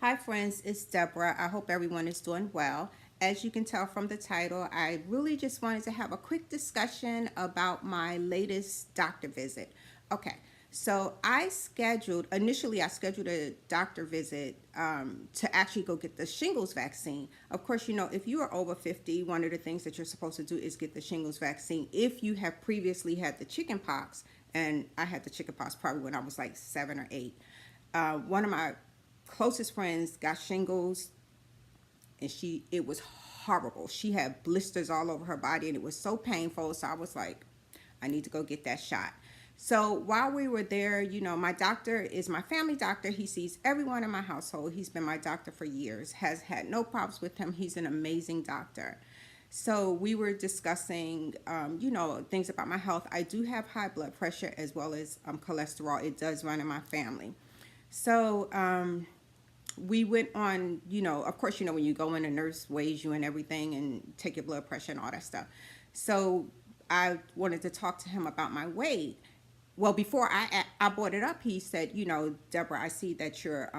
Hi friends, it's Deborah. I hope everyone is doing well. As you can tell from the title, I really just wanted to have a quick discussion about my latest doctor visit. Okay, so initially I scheduled a doctor visit to actually go get the shingles vaccine. Of course, if you are over 50, one of the things that you're supposed to do is get the shingles vaccine if you have previously had the chicken pox. And I had the chicken pox probably when I was like 7 or 8. One of my closest friends got shingles, and it was horrible. She had blisters all over her body and it was so painful. So I was like, I need to go get that shot. So while we were there, my doctor is my family doctor. He sees everyone in my household. He's been my doctor for years, has had no problems with him. He's an amazing doctor. So we were discussing, things about my health. I do have high blood pressure as well as cholesterol. It does run in my family. So we went on, of course, when you go in, a nurse weighs you and everything and take your blood pressure and all that stuff. So I wanted to talk to him about my weight. Well, before I brought it up, he said, Deborah, I see that your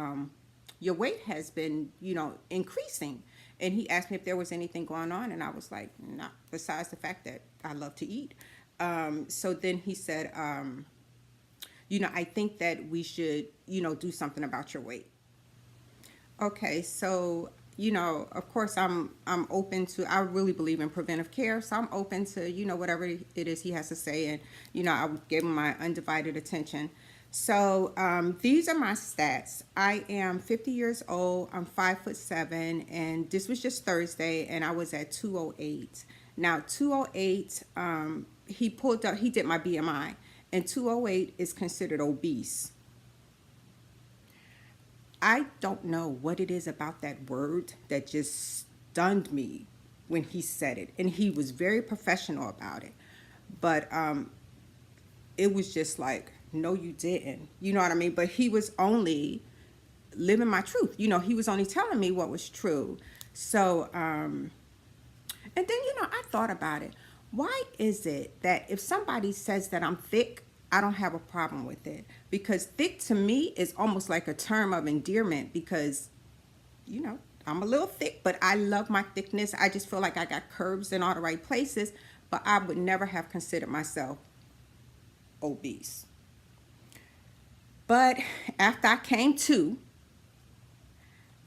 weight has been, increasing. And he asked me if there was anything going on, and I was like, no, besides the fact that I love to eat. So then he said, I think that we should, do something about your weight. Okay, so of course, I'm open to. I really believe in preventive care, so I'm open to whatever it is he has to say, and I would give him my undivided attention. So these are my stats. I am 50 years old. I'm 5'7", and this was just Thursday, and I was at 208. Now 208. He pulled up. He did my BMI, and 208 is considered obese. I don't know what it is about that word that just stunned me when he said it. And he was very professional about it. But it was just like, no, you didn't. You know what I mean? But he was only living my truth. He was only telling me what was true. So, and then, I thought about it. Why is it that if somebody says that I'm thick, I don't have a problem with it? Because thick to me is almost like a term of endearment because, I'm a little thick, but I love my thickness. I just feel like I got curves in all the right places, but I would never have considered myself obese. But after I came to,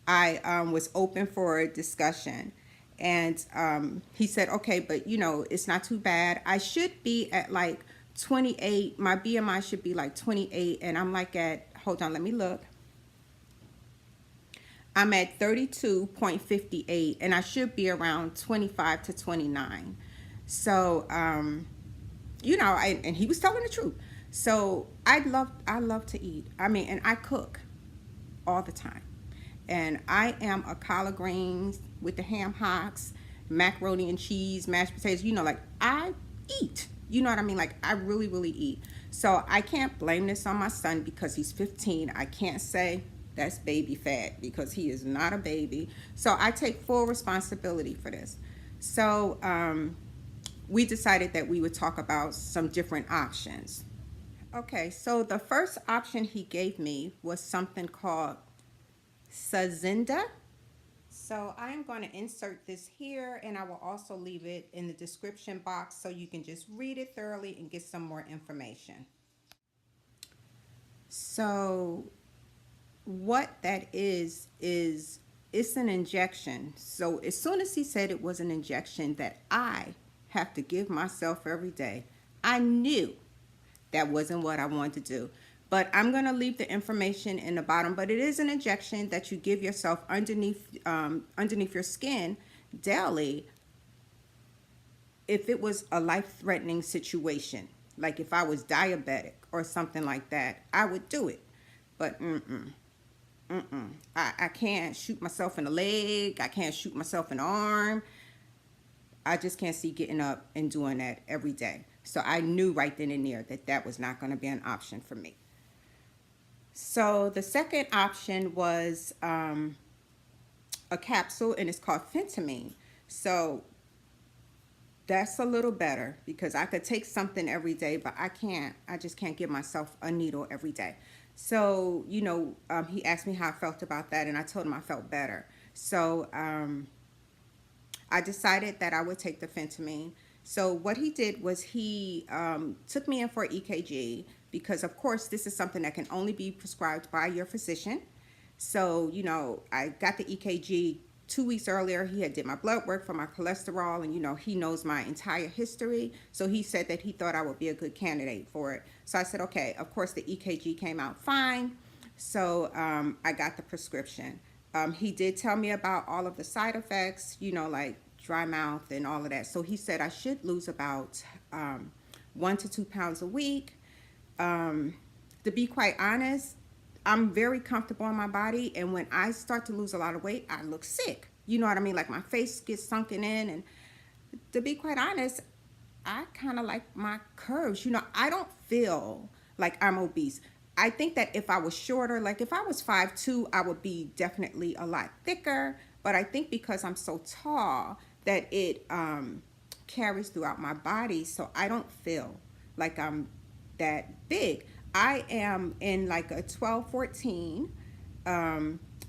I was open for a discussion. And he said, okay, but it's not too bad. I should be at like 28. My BMI should be like 28. And I'm like hold on, let me look. I'm at 32.58, and I should be around 25 to 29. So, and he was telling the truth. So I love to eat. I mean, and I cook all the time. And I am a collard greens with the ham hocks, macaroni and cheese, mashed potatoes. Like I eat. You know what I mean? Like I really, really eat. So I can't blame this on my son because he's 15. I can't say that's baby fat because he is not a baby. So I take full responsibility for this. So we decided that we would talk about some different options. Okay, so the first option he gave me was something called Sazinda. So I am going to insert this here, and I will also leave it in the description box so you can just read it thoroughly and get some more information. So what that is it's an injection. So as soon as he said it was an injection that I have to give myself every day, I knew that wasn't what I wanted to do. But I'm going to leave the information in the bottom. But it is an injection that you give yourself underneath your skin daily if it was a life-threatening situation. Like if I was diabetic or something like that, I would do it. But I can't shoot myself in the leg. I can't shoot myself in the arm. I just can't see getting up and doing that every day. So I knew right then and there that that was not going to be an option for me. So the second option was a capsule, and it's called phentermine. So that's a little better because I could take something every day, but I just can't give myself a needle every day. So, he asked me how I felt about that, and I told him I felt better. So, I decided that I would take the phentermine. So what he did was he took me in for EKG because, of course, this is something that can only be prescribed by your physician. So, I got the EKG 2 weeks earlier. He had did my blood work for my cholesterol, and he knows my entire history. So he said that he thought I would be a good candidate for it. So I said, okay. Of course, the EKG came out fine. So I got the prescription. He did tell me about all of the side effects, like dry mouth and all of that. So he said I should lose about 1 to 2 pounds a week. To be quite honest, I'm very comfortable in my body, and when I start to lose a lot of weight, I look sick. You know what I mean? Like my face gets sunken in, and to be quite honest, I kind of like my curves. I don't feel like I'm obese. I think that if I was shorter, like if I was 5'2", I would be definitely a lot thicker. But I think because I'm so tall that it carries throughout my body, so I don't feel like I'm that big. I am in like a 12, 14.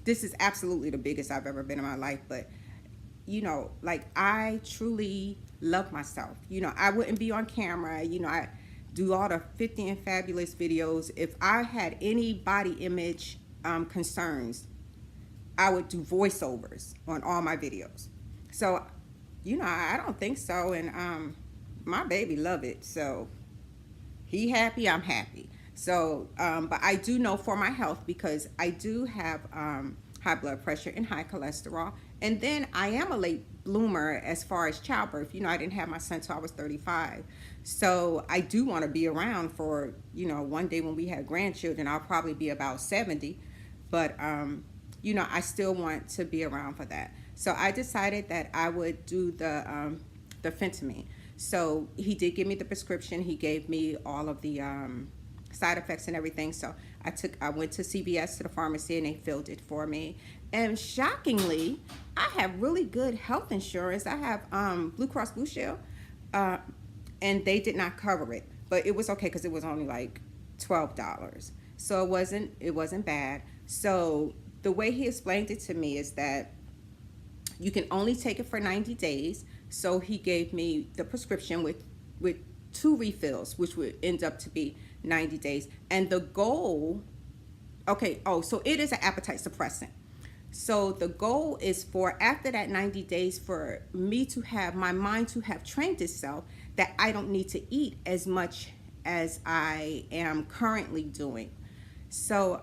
This is absolutely the biggest I've ever been in my life, but like I truly love myself. I wouldn't be on camera. I do all the 50 and fabulous videos. If I had any body image concerns, I would do voiceovers on all my videos. So, I don't think so. And my baby love it. So he happy, I'm happy. So, but I do know for my health, because I do have high blood pressure and high cholesterol. And then I am a late bloomer as far as childbirth. I didn't have my son until I was 35. So I do want to be around for, one day when we have grandchildren. I'll probably be about 70. But, I still want to be around for that. So I decided that I would do the phentermine. So he did give me the prescription. He gave me all of the side effects and everything. So I went to CVS, to the pharmacy, and they filled it for me. And shockingly, I have really good health insurance. I have Blue Cross Blue Shield, and they did not cover it, but it was okay because it was only like $12. So it wasn't bad. So the way he explained it to me is that you can only take it for 90 days. So he gave me the prescription with 2 refills, which would end up to be 90 days. And the goal, so it is an appetite suppressant. So the goal is for after that 90 days for me to have my mind to have trained itself that I don't need to eat as much as I am currently doing. So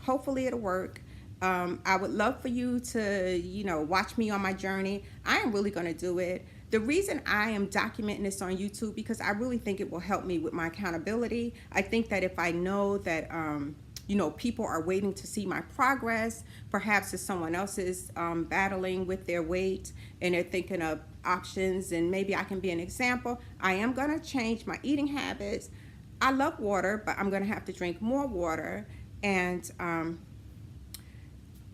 hopefully it'll work. I would love for you to, watch me on my journey. I am really going to do it. The reason I am documenting this on YouTube, because I really think it will help me with my accountability. I think that if I know that, people are waiting to see my progress, perhaps if someone else is battling with their weight and they're thinking of options, and maybe I can be an example. I am going to change my eating habits. I love water, but I'm going to have to drink more water, and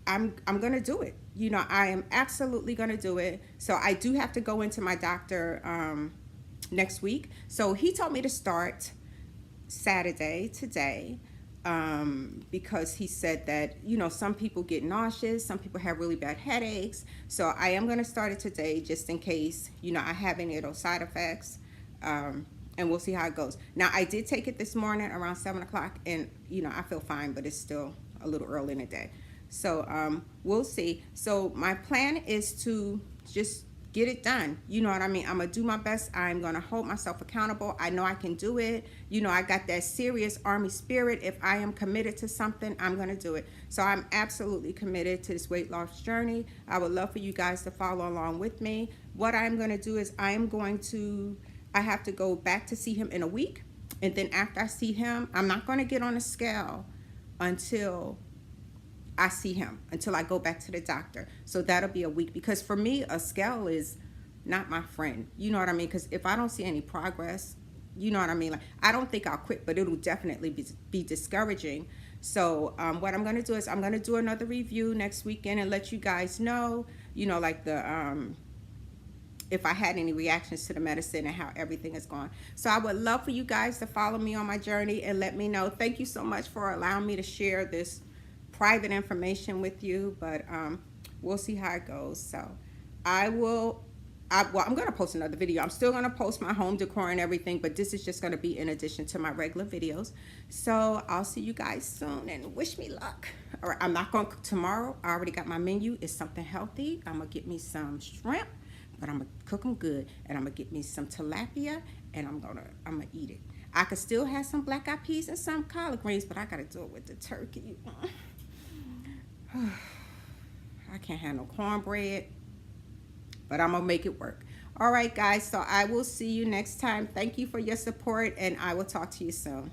I'm going to do it. I am absolutely going to do it. So I do have to go into my doctor next week. So he told me to start Saturday, today, because he said that, some people get nauseous, some people have really bad headaches. So I am going to start it today just in case, I have any of those side effects. And we'll see how it goes. Now, I did take it this morning around 7 o'clock, and, I feel fine, but it's still a little early in the day. So we'll see. So my plan is to just get it done. You know what I mean? I'm going to do my best. I'm going to hold myself accountable. I know I can do it. I got that serious Army spirit. If I am committed to something, I'm going to do it. So I'm absolutely committed to this weight loss journey. I would love for you guys to follow along with me. What I'm going to do is I have to go back to see him in a week. And then after I see him, I'm not going to get on a scale until I see him, until I go back to the doctor. So that'll be a week, because for me, a scale is not my friend. You know what I mean? Because if I don't see any progress, you know what I mean? Like, I don't think I'll quit, but it'll definitely be discouraging. So what I'm going to do is I'm going to do another review next weekend and let you guys know, like the if I had any reactions to the medicine and how everything is going. So I would love for you guys to follow me on my journey and let me know. Thank you so much for allowing me to share this private information with you, but we'll see how it goes. So I'm going to post another video. I'm still going to post my home decor and everything, but this is just going to be in addition to my regular videos. So I'll see you guys soon and wish me luck. All right, I'm not going to cook tomorrow. I already got my menu. It's something healthy. I'm going to get me some shrimp, but I'm going to cook them good. And I'm going to get me some tilapia, and I'm going to eat it. I could still have some black eyed peas and some collard greens, but I got to do it with the turkey. I can't have no cornbread, but I'm going to make it work. All right, guys, so I will see you next time. Thank you for your support, and I will talk to you soon.